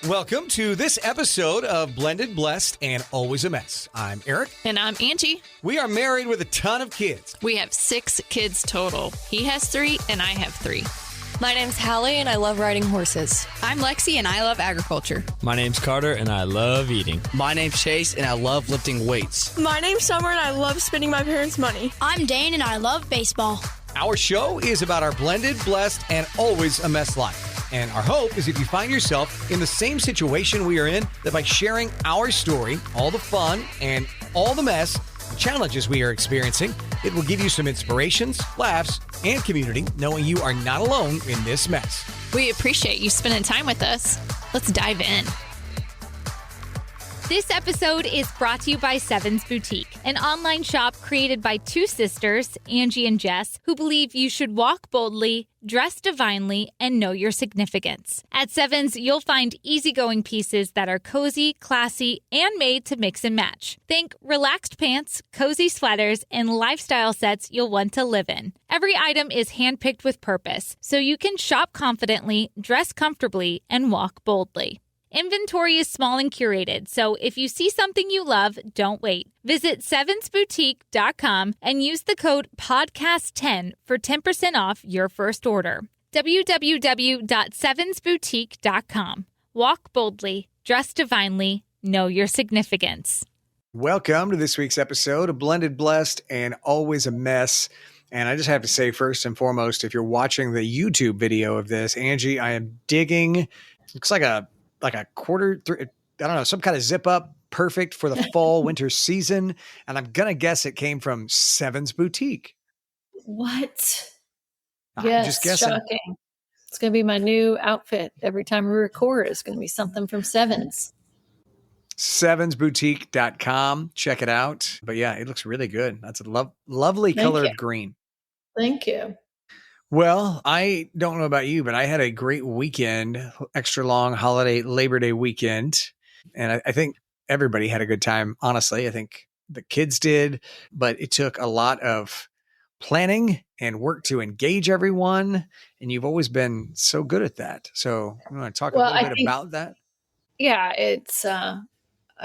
Welcome to this episode of Blended, Blessed, and Always a Mess. I'm Aric. And I'm Angie. We are married with a ton of kids. We have 6 kids total. He has 3 and I have 3. My name's Hallie and I love riding horses. I'm Lexi and I love agriculture. My name's Carter and I love eating. My name's Chase and I love lifting weights. My name's Summer and I love spending my parents' money. I'm Dane and I love baseball. Our show is about our blended, blessed, and always a mess life. And our hope is if you find yourself in the same situation we are in, that by sharing our story, all the fun and all the mess, the challenges we are experiencing, it will give you some inspirations, laughs, and community, knowing you are not alone in this mess. We appreciate you spending time with us. Let's dive in. This episode is brought to you by Sevens Boutique, an online shop created by 2 sisters, Angie and Jess, who believe you should walk boldly, dress divinely, and know your significance. At Sevens, you'll find easygoing pieces that are cozy, classy, and made to mix and match. Think relaxed pants, cozy sweaters, and lifestyle sets you'll want to live in. Every item is handpicked with purpose, so you can shop confidently, dress comfortably, and walk boldly. Inventory is small and curated, so if you see something you love, don't wait. Visit sevensboutique.com and use the code PODCAST10 for 10% off your first order. www.sevensboutique.com. Walk boldly, dress divinely, know your significance. Welcome to this week's episode of Blended, Blessed, and Always a Mess. And I just have to say, first and foremost, if you're watching the YouTube video of this, Angie, I am digging. Looks like a quarter, I don't know, some kind of zip up, perfect for the fall winter season. And I'm going to guess it came from Sevens Boutique. What? I'm Yes, just guessing. shocking. It's going to be my new outfit. Every time we record, it's going to be something from Sevens. Sevensboutique.com. Check it out. But yeah, it looks really good. That's a lovely colored green. Thank you. Well, I don't know about you, but I had a great weekend, extra long holiday Labor Day weekend. And I think everybody had a good time. Honestly, I think the kids did, but it took a lot of planning and work to engage everyone. And you've always been so good at that. So you want to talk a little bit about that? Yeah, it's, I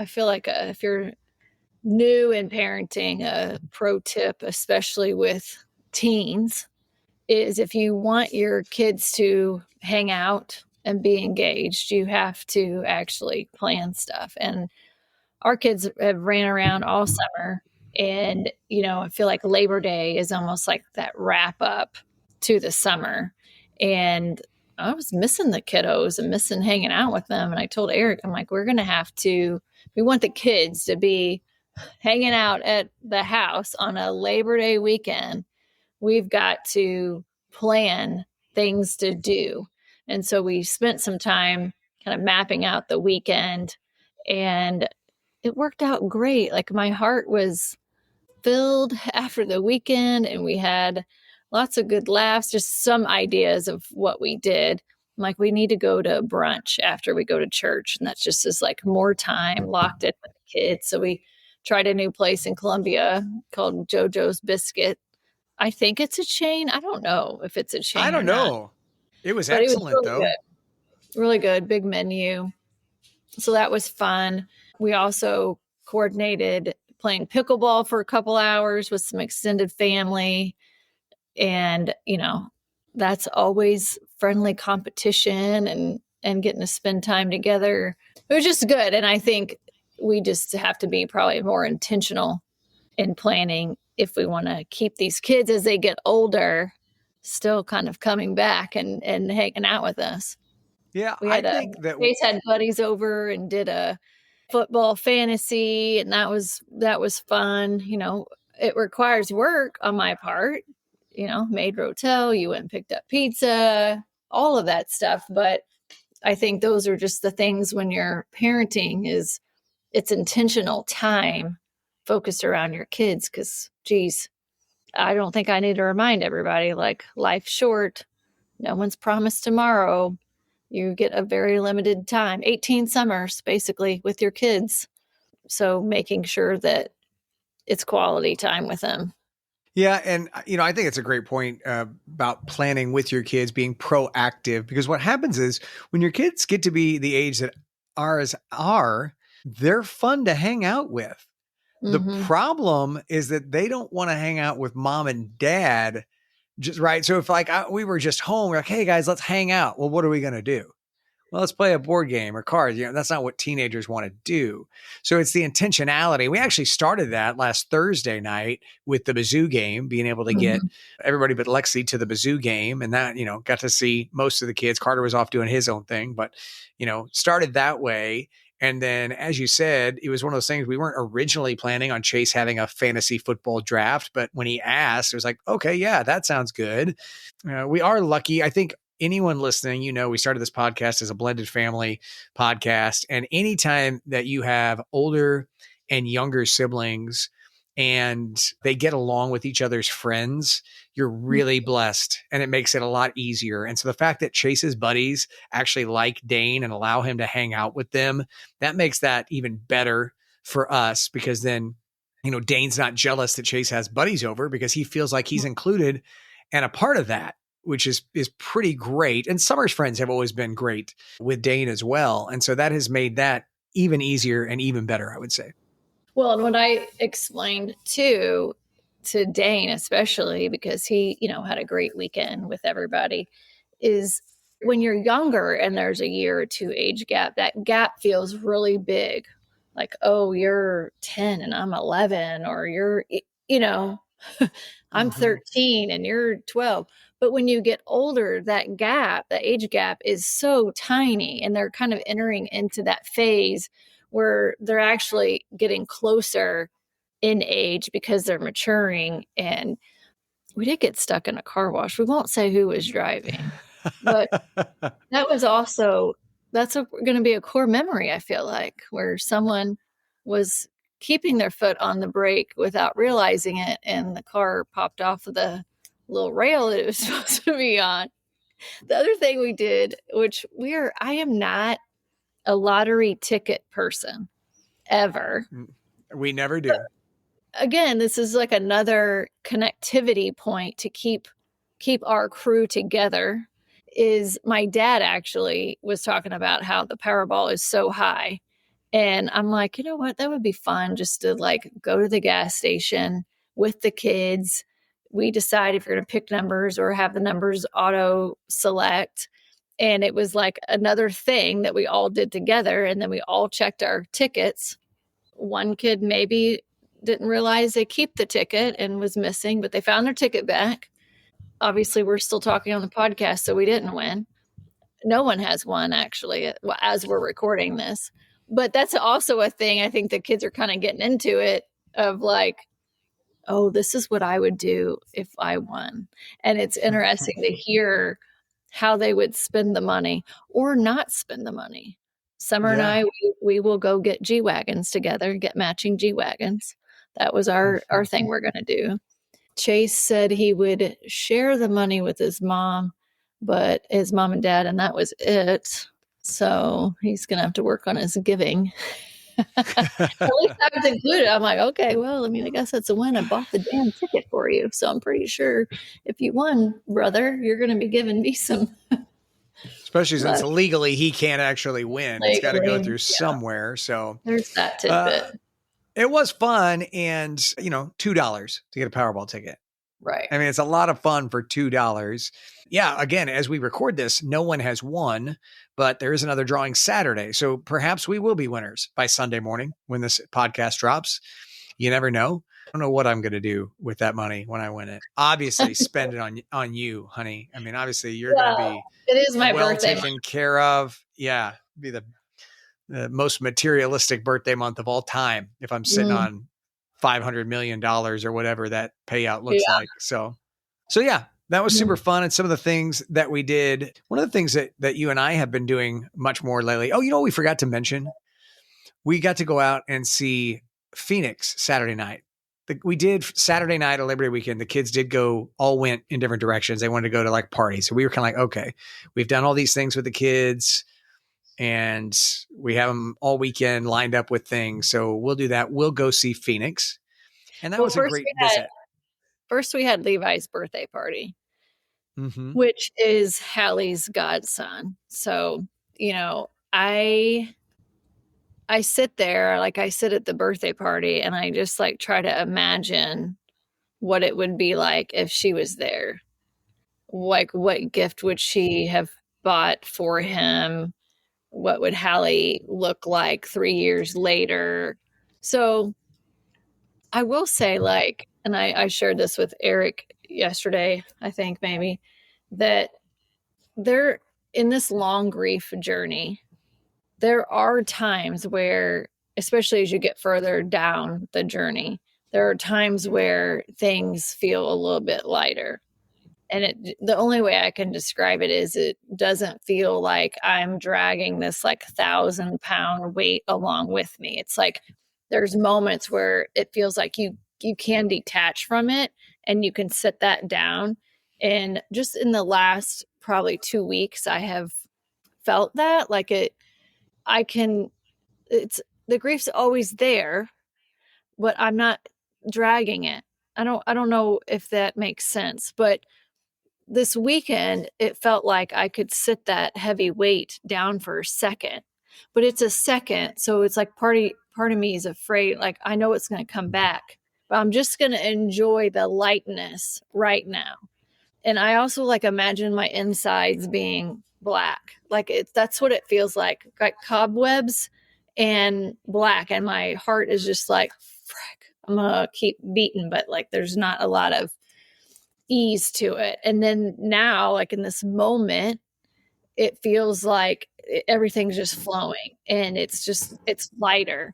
feel like if you're new in parenting, a pro tip, especially with teens, is if you want your kids to hang out and be engaged, you have to actually plan stuff. And our kids have ran around all summer. And, I feel like Labor Day is almost like that wrap up to the summer. And I was missing the kiddos and missing hanging out with them. And I told Aric, I'm like, we want the kids to be hanging out at the house on a Labor Day weekend. We've got to plan things to do. And so we spent some time kind of mapping out the weekend and it worked out great. Like my heart was filled after the weekend and we had lots of good laughs, just some ideas of what we did. Like we need to go to brunch after we go to church. And that's just is like more time locked in with the kids. So we tried a new place in Columbia called JoJo's Biscuit. I think it's a chain. I don't know if it's a chain. I don't know. It was excellent, really though. Good. Really good. Big menu. So that was fun. We also coordinated playing pickleball for a couple hours with some extended family. And, that's always friendly competition and getting to spend time together. It was just good. And I think we just have to be probably more intentional in planning if we want to keep these kids as they get older, still kind of coming back and hanging out with us. Yeah, I think that we had buddies over and did a football fantasy, and that was fun. It requires work on my part. Made rotel, you went and picked up pizza, all of that stuff. But I think those are just the things when you're parenting it's intentional time focused around your kids. Because, geez, I don't think I need to remind everybody, like, life's short. No one's promised tomorrow. You get a very limited time, 18 summers, basically, with your kids. So making sure that it's quality time with them. Yeah. And, I think it's a great point about planning with your kids, being proactive, because what happens is when your kids get to be the age that ours are, they're fun to hang out with. The problem is that they don't want to hang out with mom and dad. Just right. So if like we were just home, we're like, hey guys, let's hang out. Well, what are we going to do? Well, let's play a board game or cards. That's not what teenagers want to do. So it's the intentionality. We actually started that last Thursday night with the Bazoo game, being able to get everybody but Lexi to the Bazoo game. And that, got to see most of the kids. Carter was off doing his own thing, but, started that way. And then, as you said, it was one of those things we weren't originally planning on Chase having a fantasy football draft. But when he asked, it was like, okay, yeah, that sounds good. We are lucky. I think anyone listening, we started this podcast as a blended family podcast. And anytime that you have older and younger siblings and they get along with each other's friends, you're really blessed, and it makes it a lot easier. And so the fact that Chase's buddies actually like Dane and allow him to hang out with them, that makes that even better for us, because then, Dane's not jealous that Chase has buddies over because he feels like he's included and a part of that, which is pretty great. And Summer's friends have always been great with Dane as well. And so that has made that even easier and even better, I would say. Well, and what I explained to Dane, especially because he, had a great weekend with everybody, is when you're younger and there's a year or two age gap, that gap feels really big. Like, oh, you're 10 and I'm 11, or you're, I'm 13 and you're 12. But when you get older, that age gap is so tiny, and they're kind of entering into that phase where they're actually getting closer in age because they're maturing. And we did get stuck in a car wash. We won't say who was driving, but that was also, that's going to be a core memory, I feel like, where someone was keeping their foot on the brake without realizing it, and the car popped off of the little rail that it was supposed to be on. The other thing we did, which I am not a lottery ticket person ever. We never do. But again, this is like another connectivity point to keep our crew together. Is my dad actually was talking about how the Powerball is so high. And I'm like, you know what? That would be fun just to like go to the gas station with the kids. We decide if you're going to pick numbers or have the numbers auto select. And it was like another thing that we all did together. And then we all checked our tickets. One kid maybe didn't realize they keep the ticket and was missing, but they found their ticket back. Obviously, we're still talking on the podcast, so we didn't win. No one has won, actually, as we're recording this. But that's also a thing. I think the kids are kind of getting into it of like, oh, this is what I would do if I won. And it's interesting to hear how they would spend the money or not spend the money. Summer and I, we will go get G-Wagons together, get matching G-Wagons. That was our thing we're going to do. Chase said he would share the money with his mom, but his mom and dad, and that was it. So he's going to have to work on his giving. At least I was included. I'm like, okay, well, I guess that's a win. I bought the damn ticket for you. So I'm pretty sure if you won, brother, you're going to be giving me some. Especially since legally he can't actually win. It's got to go through somewhere. So there's that tidbit. It was fun. And, $2 to get a Powerball ticket. Right. It's a lot of fun for $2. Yeah. Again, as we record this, no one has won, but there is another drawing Saturday. So perhaps we will be winners by Sunday morning when this podcast drops. You never know. I don't know what I'm going to do with that money when I win it. Obviously, spend it on you, honey. Obviously, you're going to be it is my birthday taken care of. Yeah. Be the most materialistic birthday month of all time if I'm sitting on $500 million or whatever that payout looks like. So yeah, that was super fun. And some of the things that we did, one of the things that you and I have been doing much more lately. Oh, we forgot to mention, we got to go out and see Phoenix Saturday night. We did Saturday night of Labor Day weekend. The kids all went in different directions. They wanted to go to like parties. So we were kind of like, okay, we've done all these things with the kids and we have them all weekend lined up with things. So we'll do that. We'll go see Phoenix. And that was a great visit. First, we had Levi's birthday party, which is Hallie's godson. So, I I sit there, like I sit at the birthday party and I just like try to imagine what it would be like if she was there. Like, what gift would she have bought for him? What would Hallie look like 3 years later? So I will say, like, and I shared this with Aric yesterday, I think maybe, that there in this long grief journey, there are times where, especially as you get further down the journey, there are times where things feel a little bit lighter. And the only way I can describe it is it doesn't feel like I'm dragging this like 1,000-pound weight along with me. It's like there's moments where it feels like you can detach from it and you can sit that down. And just in the last probably 2 weeks, I have felt that like I can, it's the grief's always there, but I'm not dragging it. I don't know if that makes sense, but this weekend, it felt like I could sit that heavy weight down for a second, but it's a second. So it's like part of me is afraid, like, I know it's going to come back, but I'm just going to enjoy the lightness right now. And I also like imagine my insides being black. Like that's what it feels like cobwebs and black. And my heart is just like, frick, I'm going to keep beating, but like, there's not a lot of ease to it. And then now, like in this moment, it feels like everything's just flowing and it's lighter.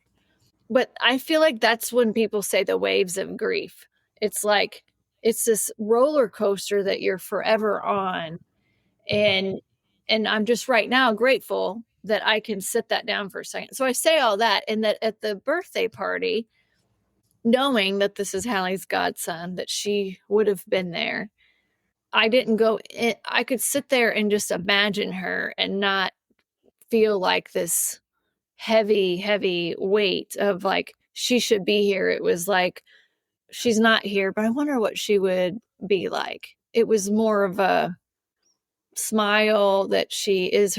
But I feel like that's when people say the waves of grief. It's like, it's this roller coaster that you're forever on. And I'm just right now grateful that I can sit that down for a second. So I say all that, and that at the birthday party, knowing that this is Hallie's godson, that she would have been there. I didn't go in. I could sit there and just imagine her and not feel like this heavy, heavy weight of like, she should be here. It was like, she's not here, but I wonder what she would be like. It was more of a smile that she is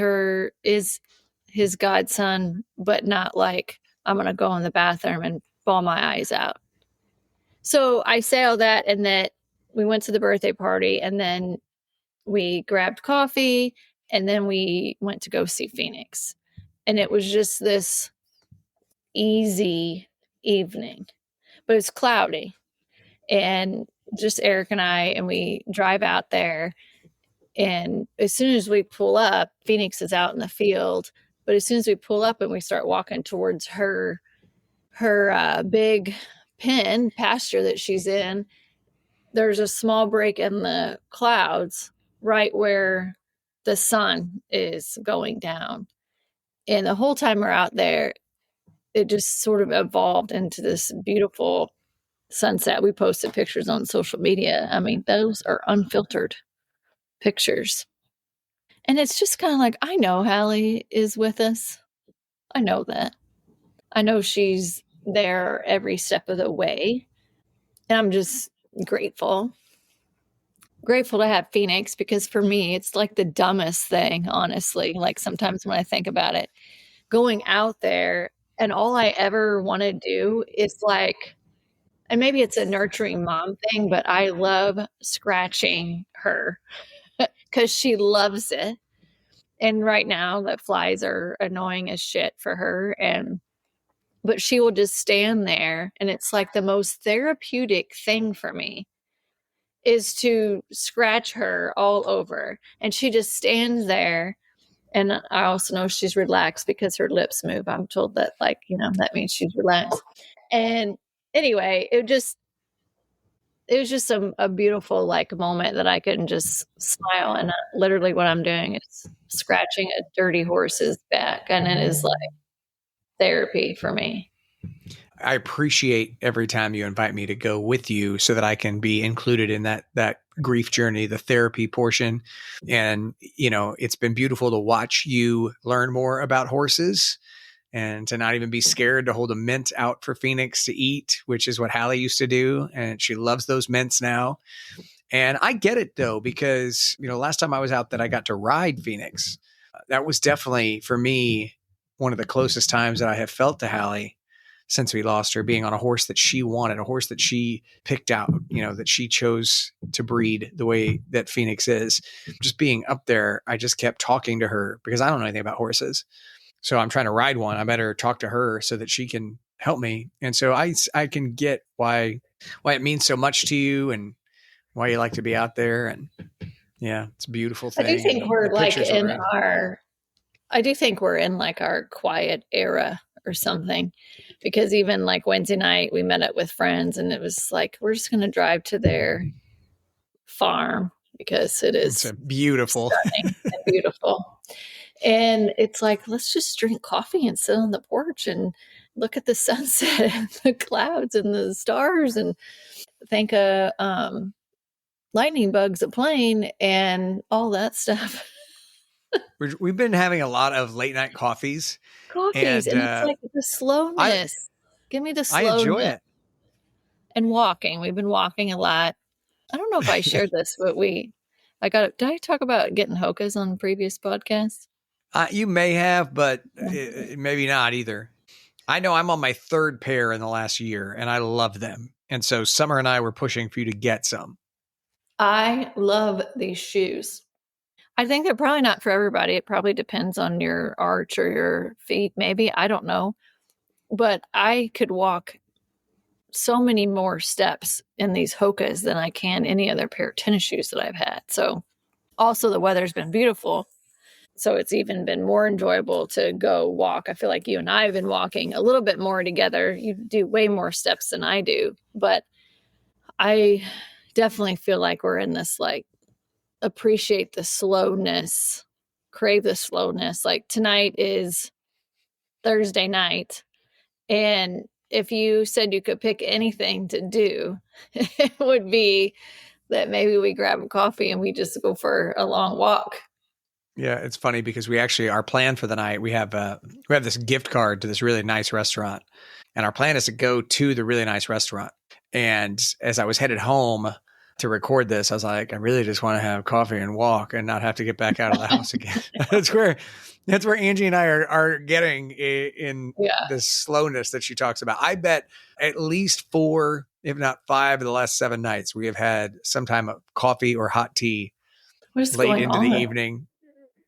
his godson, but not like, I'm going to go in the bathroom and bawl my eyes out. So I say all that, and that we went to the birthday party, and then we grabbed coffee, and then we went to go see Phoenix. And it was just this easy evening, but it's cloudy. And just Aric and I, and we drive out there. And as soon as we pull up, Phoenix is out in the field. But as soon as we pull up and we start walking towards her big pen pasture that she's in, there's a small break in the clouds right where the sun is going down. And the whole time we're out there, it just sort of evolved into this beautiful sunset. We posted pictures on social media. I mean, those are unfiltered pictures. And it's just kind of like, I know Hallie is with us. I know that. I know she's there every step of the way. And I'm just grateful to have Phoenix, because for me, it's like the dumbest thing, honestly. Like sometimes when I think about it, going out there and all I ever want to do is like, and maybe it's a nurturing mom thing, but I love scratching her because she loves it. And right now the flies are annoying as shit for her. But she will just stand there, and it's like the most therapeutic thing for me is to scratch her all over. And she just stands there. And I also know she's relaxed because her lips move. I'm told that, like, that means she's relaxed. And anyway, it was just a beautiful like moment that I can just smile. And literally what I'm doing is scratching a dirty horse's back. And it is like therapy for me. I appreciate every time you invite me to go with you so that I can be included in that grief journey, the therapy portion. And, it's been beautiful to watch you learn more about horses and to not even be scared to hold a mint out for Phoenix to eat, which is what Hallie used to do. And she loves those mints now. And I get it though, because, last time I was out that I got to ride Phoenix, that was definitely for me one of the closest times that I have felt to Hallie since we lost her, being on a horse that she wanted, a horse that she picked out, that she chose to breed the way that Phoenix is. Just being up there, I just kept talking to her because I don't know anything about horses. So I'm trying to ride one. I better talk to her so that she can help me. And so I can get why it means so much to you and why you like to be out there. And yeah, it's a beautiful thing. I do think we're like I do think we're in like our quiet era or something, because even like Wednesday night we met up with friends and it was like, we're just going to drive to their farm because it's beautiful, stunning and beautiful. And it's like, let's just drink coffee and sit on the porch and look at the sunset and the clouds and the stars and think lightning bugs a plane and all that stuff. We've been having a lot of late night coffees. And it's like the slowness. Give me the slowness. I enjoy it. And walking. We've been walking a lot. I don't know if I shared this, but did I talk about getting hokas on the previous podcast? You may have, but maybe not either. I know I'm on my third pair in the last year and I love them. And so Summer and I were pushing for you to get some. I love these shoes. I think they're probably not for everybody. It probably depends on your arch or your feet, maybe. I don't know. But I could walk so many more steps in these hokas than I can any other pair of tennis shoes that I've had. So also the weather's been beautiful. So it's even been more enjoyable to go walk. I feel like you and I have been walking a little bit more together. You do way more steps than I do. But I definitely feel like we're in this like appreciate the slowness, crave the slowness. Like tonight is Thursday night. And if you said you could pick anything to do, it would be that maybe we grab a coffee and we just go for a long walk. Yeah, it's funny because our plan for the night, we have this gift card to this really nice restaurant. And our plan is to go to the really nice restaurant. And as I was headed home to record this, I was like, I really just want to have coffee and walk and not have to get back out of the house again. That's where Angie and I are getting in this slowness that she talks about. I bet at least 4, if not 5 of the last 7 nights, we have had some time of coffee or hot tea late into the evening.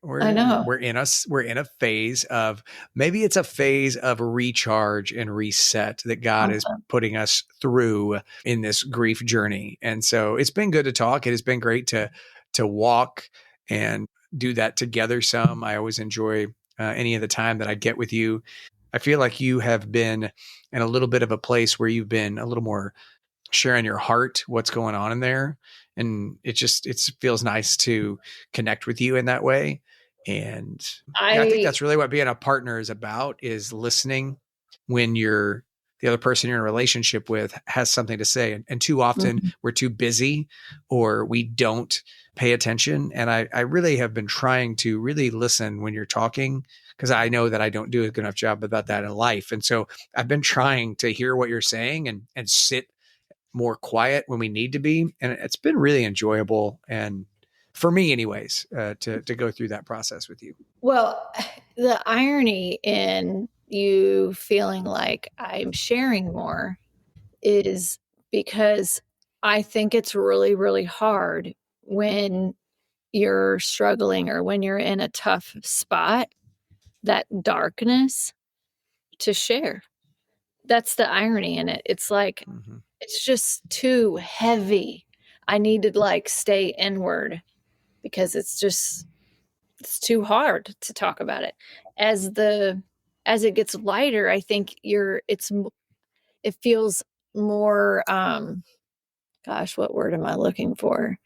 I know. We're in a phase of, maybe it's a phase of recharge and reset that God is putting us through in this grief journey. And so it's been good to talk. It has been great to walk and do that together some. I always enjoy any of the time that I get with you. I feel like you have been in a little bit of a place where you've been a little more sharing your heart, what's going on in there. And it feels nice to connect with you in that way. And I think that's really what being a partner is about, is listening when the other person you're in a relationship with has something to say. And too often we're too busy or we don't pay attention. And I really have been trying to really listen when you're talking, because I know that I don't do a good enough job about that in life. And so I've been trying to hear what you're saying and sit more quiet when we need to be. And it's been really enjoyable. And for me anyways, to go through that process with you. Well, the irony in you feeling like I'm sharing more is because I think it's really, really hard when you're struggling or when you're in a tough spot, that darkness to share. That's the irony in it. It's like, it's just too heavy. I need to like stay inward because it's too hard to talk about it. As it gets lighter, I think it feels more, gosh, what word am I looking for?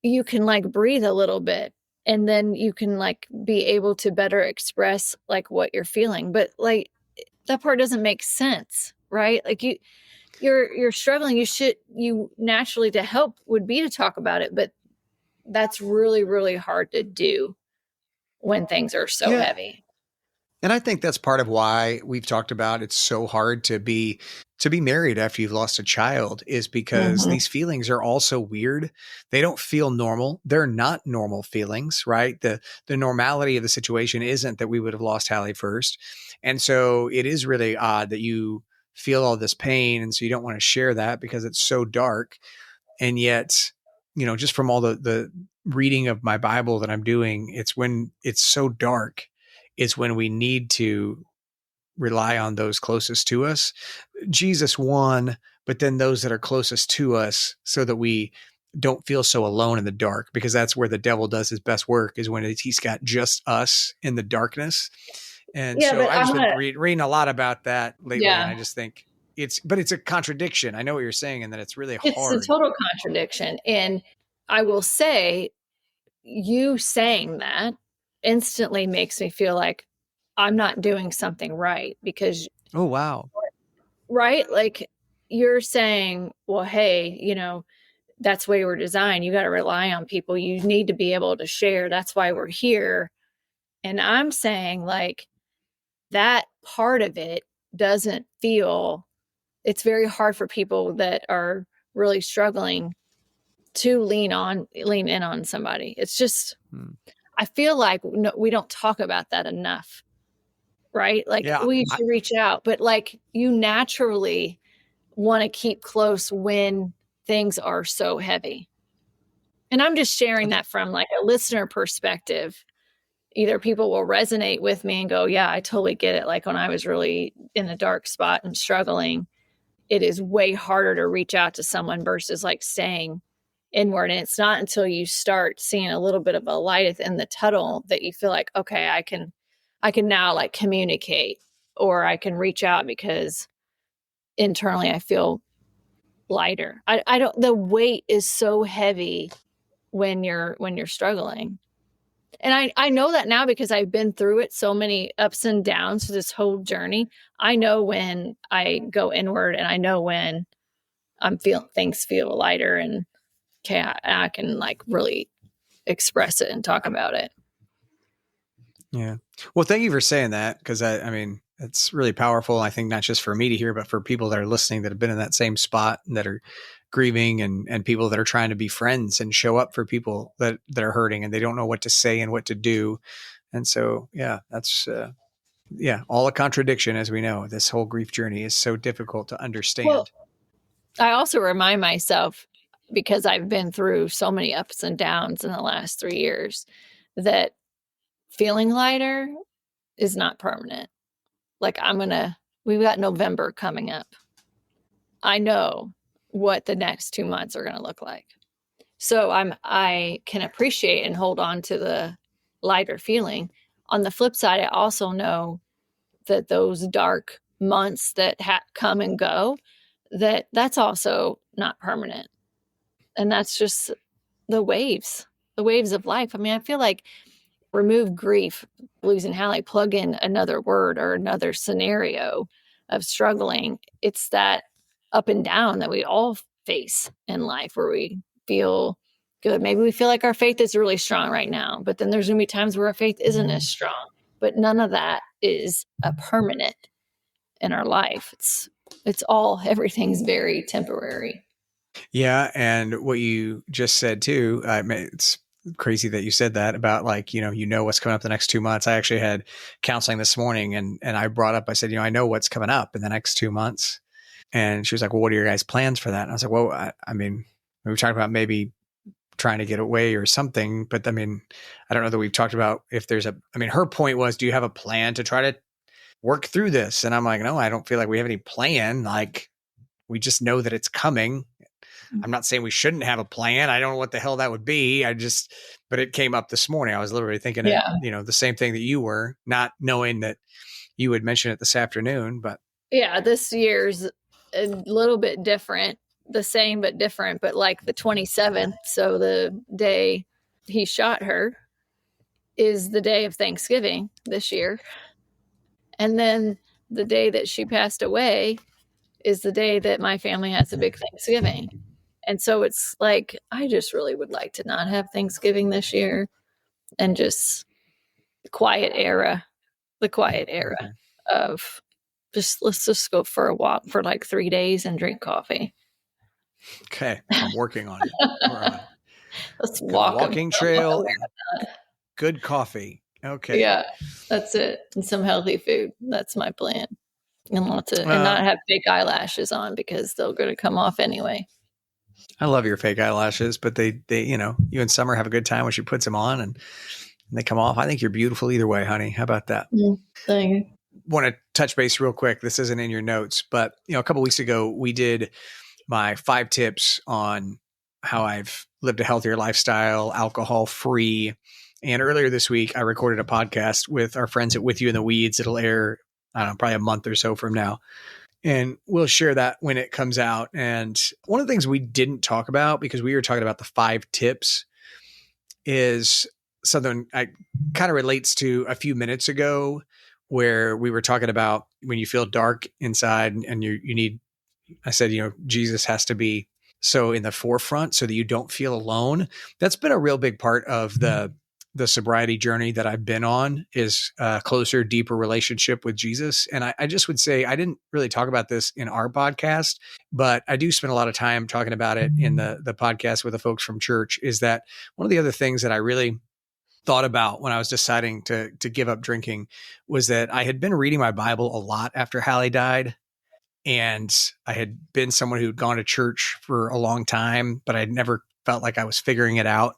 You can like breathe a little bit and then you can like be able to better express like what you're feeling. But like that part doesn't make sense, right? Like you're struggling. You naturally to help would be to talk about it, but that's really, really hard to do when things are so heavy. And I think that's part of why we've talked about it's so hard to be married after you've lost a child, is because Mhm. these feelings are all so weird. They don't feel normal. They're not normal feelings, right? The normality of the situation isn't that we would have lost Hallie first. And so it is really odd that you feel all this pain, and so you don't want to share that because it's so dark. And yet, just from all the reading of my Bible that I'm doing, it's when it's so dark is when we need to rely on those closest to us. Jesus won, but then those that are closest to us, so that we don't feel so alone in the dark, because that's where the devil does his best work, is when he's got just us in the darkness. And Yeah, so but I've I'm just been gonna, reading a lot about that lately. And yeah, I just think it's a contradiction. I know what you're saying, and that it's really it's a hard. total contradiction. And I will say, you saying that instantly makes me feel like I'm not doing something right because, Oh, wow. right? Like you're saying, well, hey, that's the way we're designed. You got to rely on people. You need to be able to share. That's why we're here. And I'm saying, like, that part of it doesn't feel, it's very hard for people that are really struggling to lean in on somebody. It's just, I feel like we don't talk about that enough, right? Like Yeah. we should reach out, but like you naturally want to keep close when things are so heavy. And I'm just sharing that from like a listener perspective. Either people will resonate with me and go, yeah, I totally get it. Like when I was really in a dark spot and struggling, it is way harder to reach out to someone versus like staying inward. And it's not until you start seeing a little bit of a light in the tunnel that you feel like, okay, I can now like communicate, or I can reach out because internally I feel lighter. I don't, the weight is so heavy when you're struggling. And I know that now because I've been through it, so many ups and downs for this whole journey. I know when I go inward, and I know when things feel lighter, and okay, I can like really express it and talk about it. Yeah. Well, thank you for saying that, because I mean, it's really powerful. I think not just for me to hear, but for people that are listening that have been in that same spot and that are grieving, and people that are trying to be friends and show up for people that are hurting and they don't know what to say and what to do. And so, yeah, that's, all a contradiction. As we know, this whole grief journey is so difficult to understand. Well, I also remind myself, because I've been through so many ups and downs in the last 3 years, that feeling lighter is not permanent. Like we've got November coming up. I know what the next 2 months are going to look like. So I can appreciate and hold on to the lighter feeling. On the flip side, I also know that those dark months that come and go, that's also not permanent. And that's just the waves of life. I mean, I feel like remove grief, losing Hallie, plug in another word or another scenario of struggling. It's that up and down that we all face in life, where we feel good. Maybe we feel like our faith is really strong right now, but then there's going to be times where our faith isn't as strong. But none of that is a permanent in our life. Everything's very temporary. Yeah. And what you just said too, it's crazy that you said that about, like, what's coming up the next 2 months. I actually had counseling this morning, and I brought up, I said, I know what's coming up in the next 2 months. And she was like, well, what are your guys' plans for that? And I was like, well, I mean, we were talking about maybe trying to get away or something, but I mean, I don't know that we've talked about if there's her point was, do you have a plan to try to work through this? And I'm like, no, I don't feel like we have any plan. Like, we just know that it's coming. I'm not saying we shouldn't have a plan. I don't know what the hell that would be. But it came up this morning. I was literally thinking, the same thing that you were, not knowing that you would mention it this afternoon. But yeah, this year's a little bit different, the same but different, but like the 27th, so the day he shot her, is the day of Thanksgiving this year. And then the day that she passed away is the day that my family has a big Thanksgiving. And so it's like, I just really would like to not have Thanksgiving this year, and just quiet era the quiet era of let's just go for a walk for like 3 days and drink coffee. Okay. I'm working on it. We're on Let's good walk walking trail and good coffee. Okay. Yeah, that's it. And some healthy food. That's my plan. And not have fake eyelashes on because they're going to come off anyway. I love your fake eyelashes, but they, you and Summer have a good time when she puts them on and they come off. I think you're beautiful either way, honey. How about that? Thank you. Want to touch base real quick. This isn't in your notes, but a couple weeks ago we did my 5 tips on how I've lived a healthier lifestyle, alcohol free. And earlier this week, I recorded a podcast with our friends at With You in the Weeds. It'll air, I don't know, probably a month or so from now. And we'll share that when it comes out. And one of the things we didn't talk about, because we were talking about the 5 tips, is something I kind of relates to a few minutes ago, where we were talking about when you feel dark inside and you need, I said, Jesus has to be so in the forefront so that you don't feel alone. That's been a real big part of the sobriety journey that I've been on, is a closer, deeper relationship with Jesus. And I just would say, I didn't really talk about this in our podcast, but I do spend a lot of time talking about it in the podcast with the folks from church. Is that one of the other things that I really thought about when I was deciding to give up drinking was that I had been reading my Bible a lot after Hallie died. And I had been someone who'd gone to church for a long time, but I'd never felt like I was figuring it out.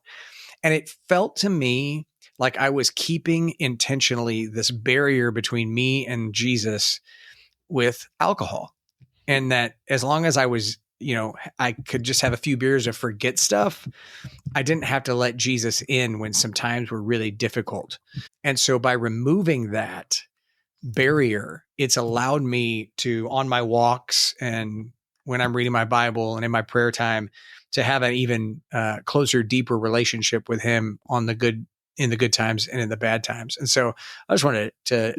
And it felt to me like I was keeping intentionally this barrier between me and Jesus with alcohol. And that as long as I was, I could just have a few beers to forget stuff, I didn't have to let Jesus in when some times were really difficult. And so by removing that barrier, it's allowed me to, on my walks and when I'm reading my Bible and in my prayer time, to have an even closer, deeper relationship with him in the good times and in the bad times. And so I just wanted to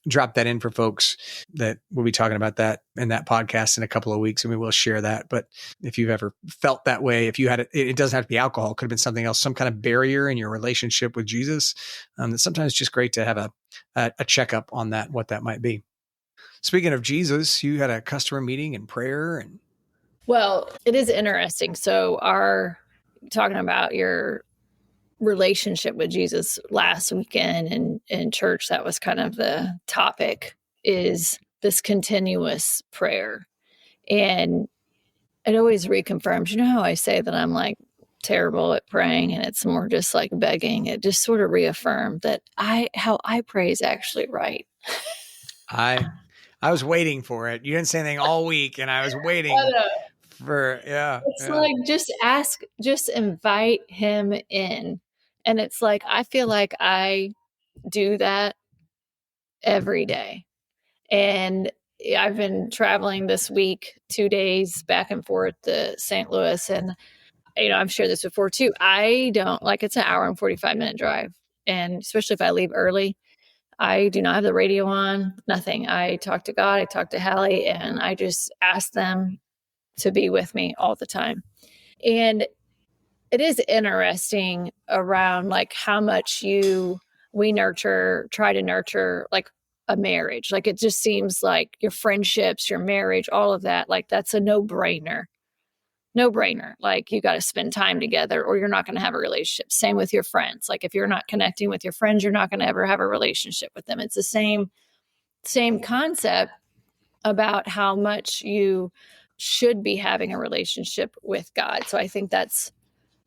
drop that in for folks that we'll be talking about that in that podcast in a couple of weeks, and we will share that. But if you've ever felt that way, if you had it doesn't have to be alcohol, it could have been something else, some kind of barrier in your relationship with Jesus. That sometimes it's just great to have a checkup on that, what that might be. Speaking of Jesus, you had a customer meeting and prayer and. Well, it is interesting. So talking about your relationship with Jesus last weekend in church, that was kind of the topic, is this continuous prayer. And it always reconfirms, how I say that I'm like terrible at praying and it's more just like begging. It just sort of reaffirmed that how I pray is actually right. I was waiting for it. You didn't say anything all week and I was waiting for, It's like, just invite him in. And it's like, I feel like I do that every day. And I've been traveling this week, 2 days back and forth to St. Louis. And, I've shared this before too. I don't like, it's an hour and 45-minute drive. And especially if I leave early, I do not have the radio on, nothing. I talk to God, I talk to Hallie, and I just ask them to be with me all the time. And it is interesting around like how much we try to nurture like a marriage. Like it just seems like your friendships, your marriage, all of that, like that's a no-brainer. Like you got to spend time together or you're not going to have a relationship. Same with your friends. Like if you're not connecting with your friends, you're not going to ever have a relationship with them. It's the same concept about how much you should be having a relationship with God. So I think that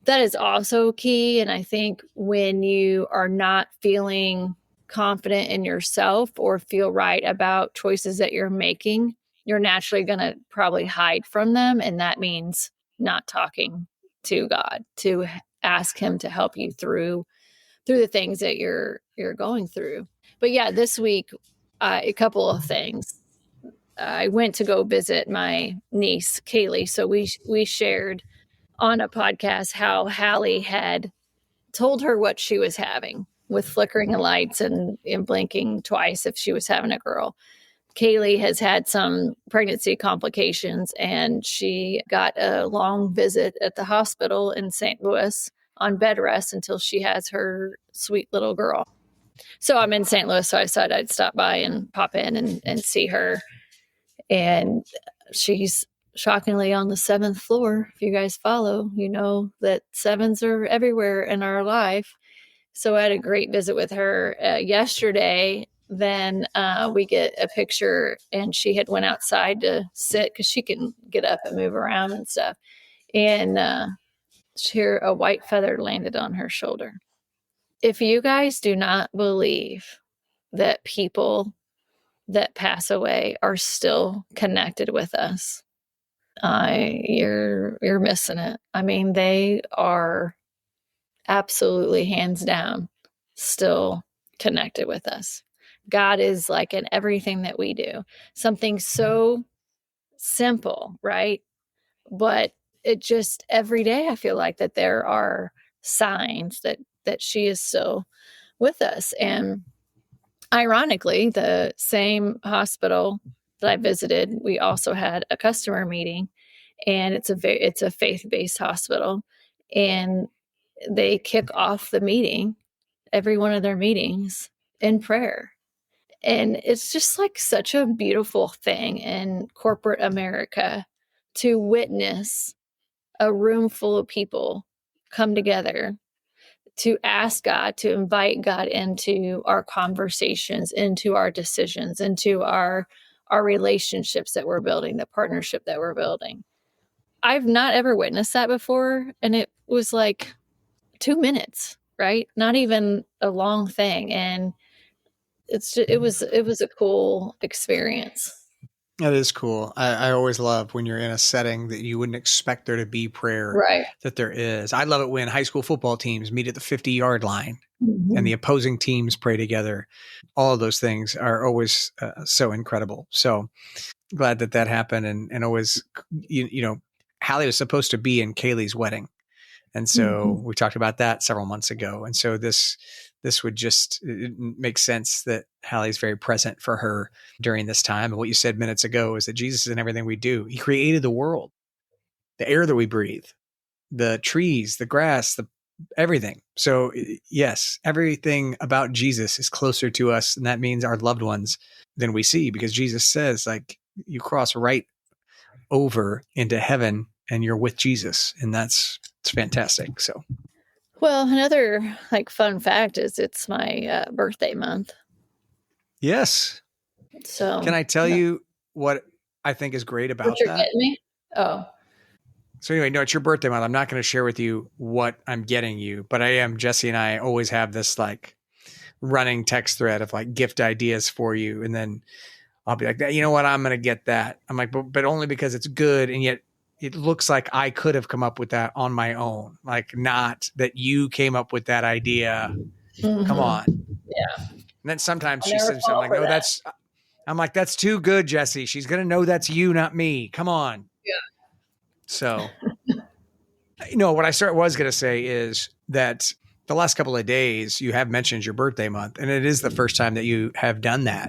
is also key. And I think when you are not feeling confident in yourself or feel right about choices that you're making, you're naturally going to probably hide from them. And that means not talking to God, to ask him to help you through the things that you're going through. But yeah, this week, a couple of things. I went to go visit my niece, Kaylee. So we shared on a podcast how Hallie had told her what she was having with flickering of lights and blinking twice if she was having a girl. Kaylee has had some pregnancy complications and she got a long visit at the hospital in St. Louis on bed rest until she has her sweet little girl. So I'm in St. Louis, so I said I'd stop by and pop in and see her. And she's shockingly on the 7th floor. If you guys follow, you know that 7s are everywhere in our life. So I had a great visit with her yesterday. Then we get a picture, and she had went outside to sit because she can get up and move around and stuff. And here a white feather landed on her shoulder. If you guys do not believe that people that pass away are still connected with us, you're missing it. I mean, they are absolutely hands down still connected with us. God is like in everything that we do. Something so simple, right? But it just every day I feel like that there are signs that she is still with us. And ironically, the same hospital that I visited, we also had a customer meeting, and it's a faith-based hospital, and they kick off the meeting, every one of their meetings, in prayer. And it's just like such a beautiful thing in corporate America to witness a room full of people come together to ask God, to invite God into our conversations, into our decisions, into our relationships that we're building, the partnership that we're building. I've not ever witnessed that before. And it was like 2 minutes, right? Not even a long thing. And it was a cool experience. That is cool. I always love when you're in a setting that you wouldn't expect there to be prayer, Right. that there is. I love it when high school football teams meet at the 50-yard line Mm-hmm. and the opposing teams pray together. All of those things are always so incredible. So glad that happened. And always, you know, Hallie was supposed to be in Kaylee's wedding. And so we talked about that several months ago. And so this would just make sense that Hallie's very present for her during this time. And what you said minutes ago is that Jesus is in everything we do. He created the world, the air that we breathe, the trees, the grass, everything. So yes, everything about Jesus is closer to us. And that means our loved ones than we see, because Jesus says, like, you cross right over into heaven and you're with Jesus. And it's fantastic. So, well, another like fun fact is it's my birthday month. yes. So can I tell you what I think is great about what you're that? getting me? Oh. So anyway, no, it's your birthday month. I'm not going to share with you what I'm getting you, but Jesse and I always have this like running text thread of like gift ideas for you. And then I'll be like, you know what? I'm going to get that. I'm like, but only because it's good. And yet it looks like I could have come up with that on my own. Like, not that you came up with that idea. Mm-hmm. Come on. Yeah. And then sometimes she says something like, no, I'm like, that's too good, Jesse. She's going to know that's you, not me. Come on. Yeah. So, what I was going to say is that the last couple of days you have mentioned your birthday month, and it is the first time that you have done that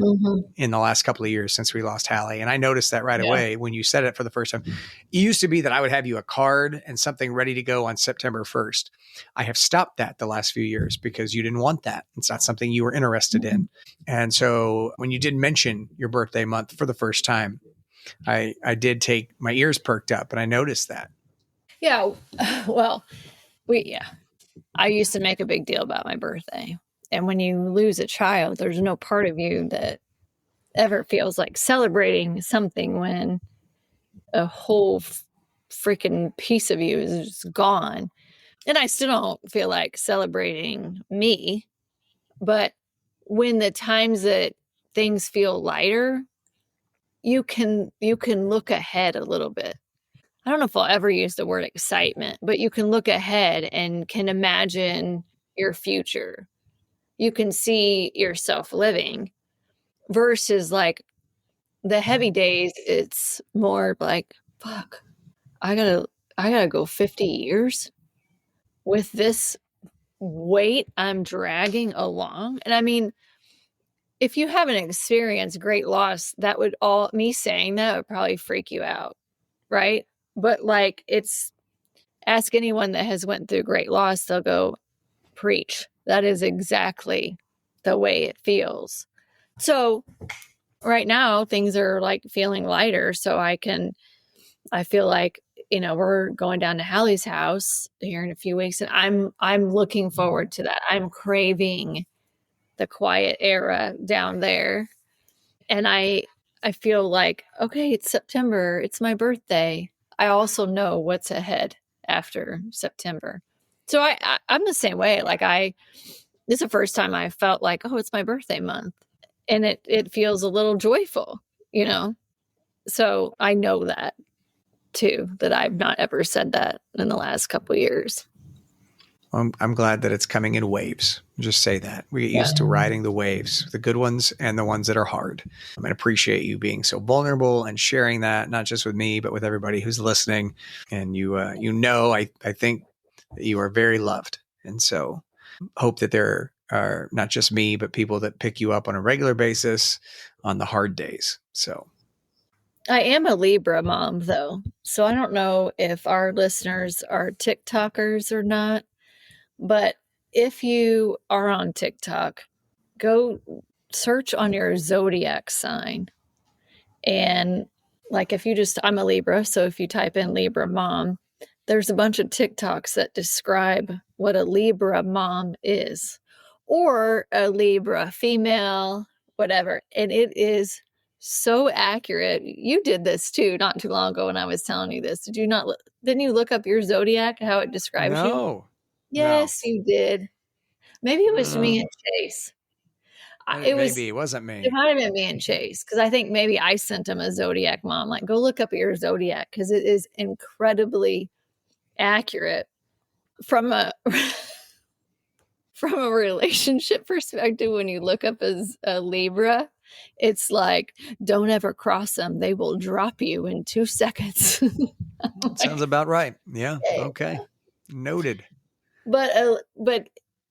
in the last couple of years since we lost Hallie. And I noticed that right away when you said it for the first time. It used to be that I would have you a card and something ready to go on September 1st. I have stopped that the last few years because you didn't want that. It's not something you were interested in. And so when you did mention your birthday month for the first time, I did take my ears perked up, and I noticed that. Yeah. Well, I used to make a big deal about my birthday. And when you lose a child, there's no part of you that ever feels like celebrating something when a whole freaking piece of you is just gone. And I still don't feel like celebrating me. But when the times that things feel lighter, you can look ahead a little bit. I don't know if I'll ever use the word excitement, but you can look ahead and can imagine your future. You can see yourself living versus like the heavy days. It's more like, fuck, I gotta go 50 years with this weight I'm dragging along. And I mean, if you haven't experienced great loss, me saying that would probably freak you out. Right. But like, ask anyone that has went through great loss, they'll go, preach. That is exactly the way it feels. So right now things are like feeling lighter. So I feel like, we're going down to Hallie's house here in a few weeks, and I'm looking forward to that. I'm craving the quiet era down there. And I feel like, okay, it's September. It's my birthday. I also know what's ahead after September. So I'm the same way. Like this is the first time I felt like, oh, it's my birthday month. And it feels a little joyful, So I know that too, that I've not ever said that in the last couple of years. I'm glad that it's coming in waves. Just say that. We get used to riding the waves, the good ones and the ones that are hard. I appreciate you being so vulnerable and sharing that, not just with me, but with everybody who's listening. And I think that you are very loved. And so hope that there are not just me, but people that pick you up on a regular basis on the hard days. So I am a Libra mom, though. So I don't know if our listeners are TikTokers or not. But if you are on TikTok, go search on your zodiac sign. And like I'm a Libra, so if you type in Libra mom, there's a bunch of TikToks that describe what a Libra mom is, or a Libra female, whatever. And it is so accurate. You did this too, not too long ago when I was telling you this. Didn't you look up your zodiac, how it describes you? No. Yes, you did. Maybe it was me and Chase. It wasn't me. It might have been me and Chase, because I think maybe I sent him a zodiac mom. Like, go look up your zodiac, because it is incredibly accurate from a relationship perspective. When you look up as a Libra, it's like, don't ever cross them. They will drop you in 2 seconds. Sounds about right. Yeah. Okay. Noted. But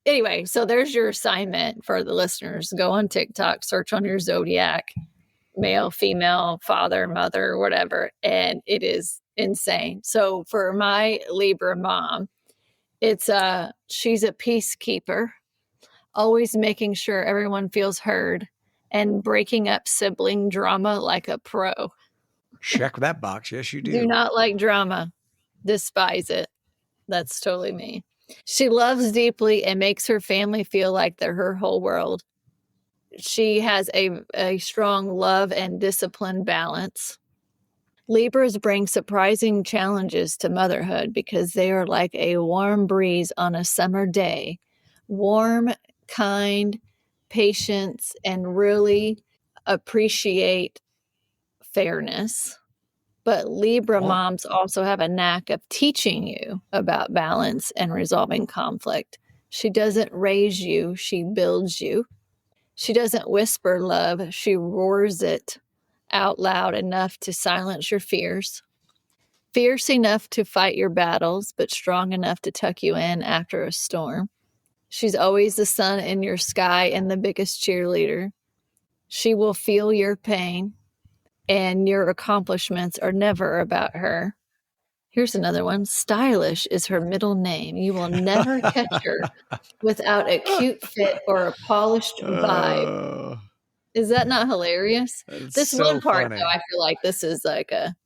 anyway, so there's your assignment for the listeners. Go on TikTok, search on your zodiac, male, female, father, mother, whatever. And it is insane. So for my Libra mom, she's a peacekeeper, always making sure everyone feels heard and breaking up sibling drama like a pro. Check that box. Yes, you do. Do not like drama. Despise it. That's totally me. She loves deeply and makes her family feel like they're her whole world. She has a strong love and discipline balance. Libras bring surprising challenges to motherhood because they are like a warm breeze on a summer day. Warm, kind, patient, and really appreciate fairness. But Libra moms also have a knack of teaching you about balance and resolving conflict. She doesn't raise you, she builds you. She doesn't whisper love, she roars it out loud enough to silence your fears. Fierce enough to fight your battles, but strong enough to tuck you in after a storm. She's always the sun in your sky and the biggest cheerleader. She will feel your pain. And your accomplishments are never about her. Here's another one. Stylish is her middle name. You will never catch her without a cute fit or a polished vibe. Is that not hilarious? This so one part, funny. Though, I feel like this is like a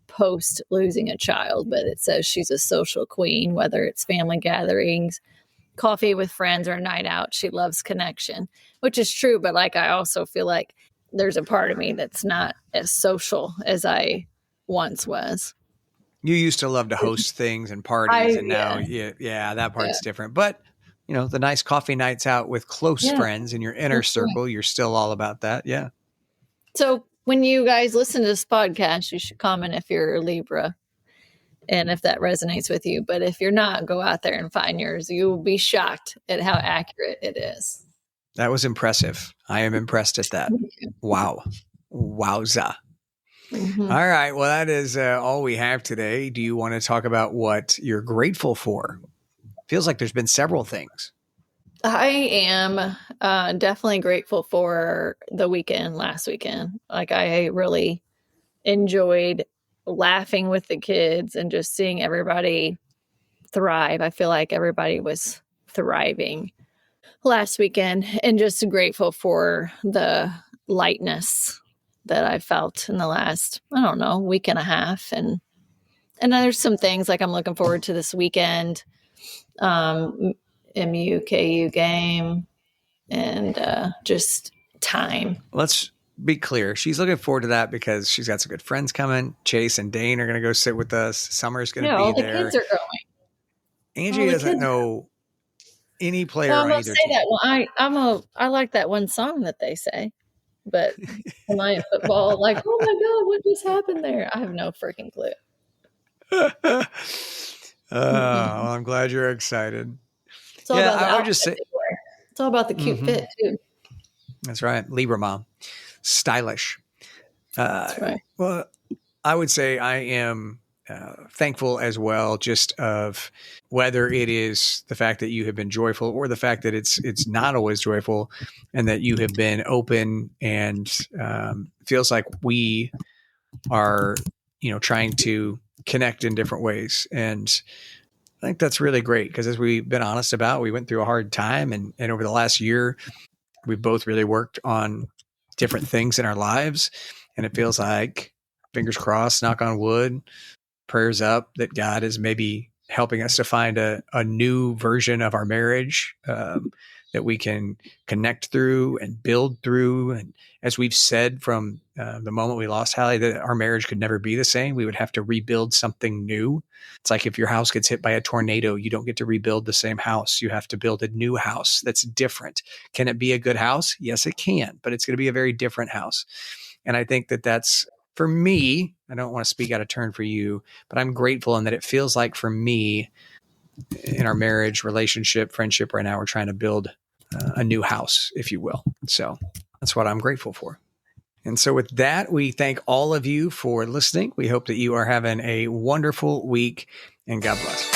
post losing a child, but it says she's a social queen, whether it's family gatherings, coffee with friends, or a night out. She loves connection, which is true. But like, I also feel like there's a part of me that's not as social as I once was. You used to love to host things and parties, and now, that part's different. But, the nice coffee nights out with close friends in your inner circle, you're still all about that. Yeah. So when you guys listen to this podcast, you should comment if you're a Libra and if that resonates with you. But if you're not, go out there and find yours. You will be shocked at how accurate it is. That was impressive. I am impressed at that. Wow. Wowza. Mm-hmm. All right. Well, that is all we have today. Do you want to talk about what you're grateful for? Feels like there's been several things. I am definitely grateful for the last weekend. Like, I really enjoyed laughing with the kids and just seeing everybody thrive. I feel like everybody was thriving. last weekend, and just grateful for the lightness that I felt in the last, I don't know, week and a half. And then there's some things like I'm looking forward to this weekend, MU-KU game, and just time. Let's be clear. She's looking forward to that because she's got some good friends coming. Chase and Dane are going to go sit with us. Summer's going to all be the there. kids are going. Angie doesn't know any player Well, I'm on gonna either say team. that. Well, I like that one song that they say, but am I in football? Like, oh my God, what just happened there? I have no freaking clue. Well, I'm glad you're excited. It's all about the I would just say outfit they wear. It's all about the cute fit too. that's right. Libra mom, stylish. That's right. Well, I would say I am thankful as well, just of whether it is the fact that you have been joyful or the fact that it's not always joyful, and that you have been open, and feels like we are, trying to connect in different ways. And I think that's really great because, as we've been honest about, we went through a hard time, and over the last year, we've both really worked on different things in our lives. And it feels like, fingers crossed, knock on wood, prayers up, that God is maybe helping us to find a new version of our marriage that we can connect through and build through. And as we've said from the moment we lost Hallie, that our marriage could never be the same. We would have to rebuild something new. It's like if your house gets hit by a tornado, you don't get to rebuild the same house. You have to build a new house that's different. Can it be a good house? Yes, it can, but it's going to be a very different house. And I think that that's, for me, I don't want to speak out of turn for you, but I'm grateful in that it feels like, for me, in our marriage, relationship, friendship right now, we're trying to build a new house, if you will. So that's what I'm grateful for. And so with that, we thank all of you for listening. We hope that you are having a wonderful week, and God bless.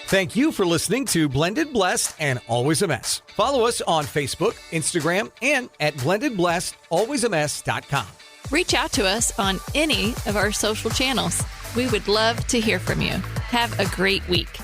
Thank you for listening to Blended, Blessed, and Always a Mess. Follow us on Facebook, Instagram, and at blendedblessedalwaysamess.com. Reach out to us on any of our social channels. We would love to hear from you. Have a great week.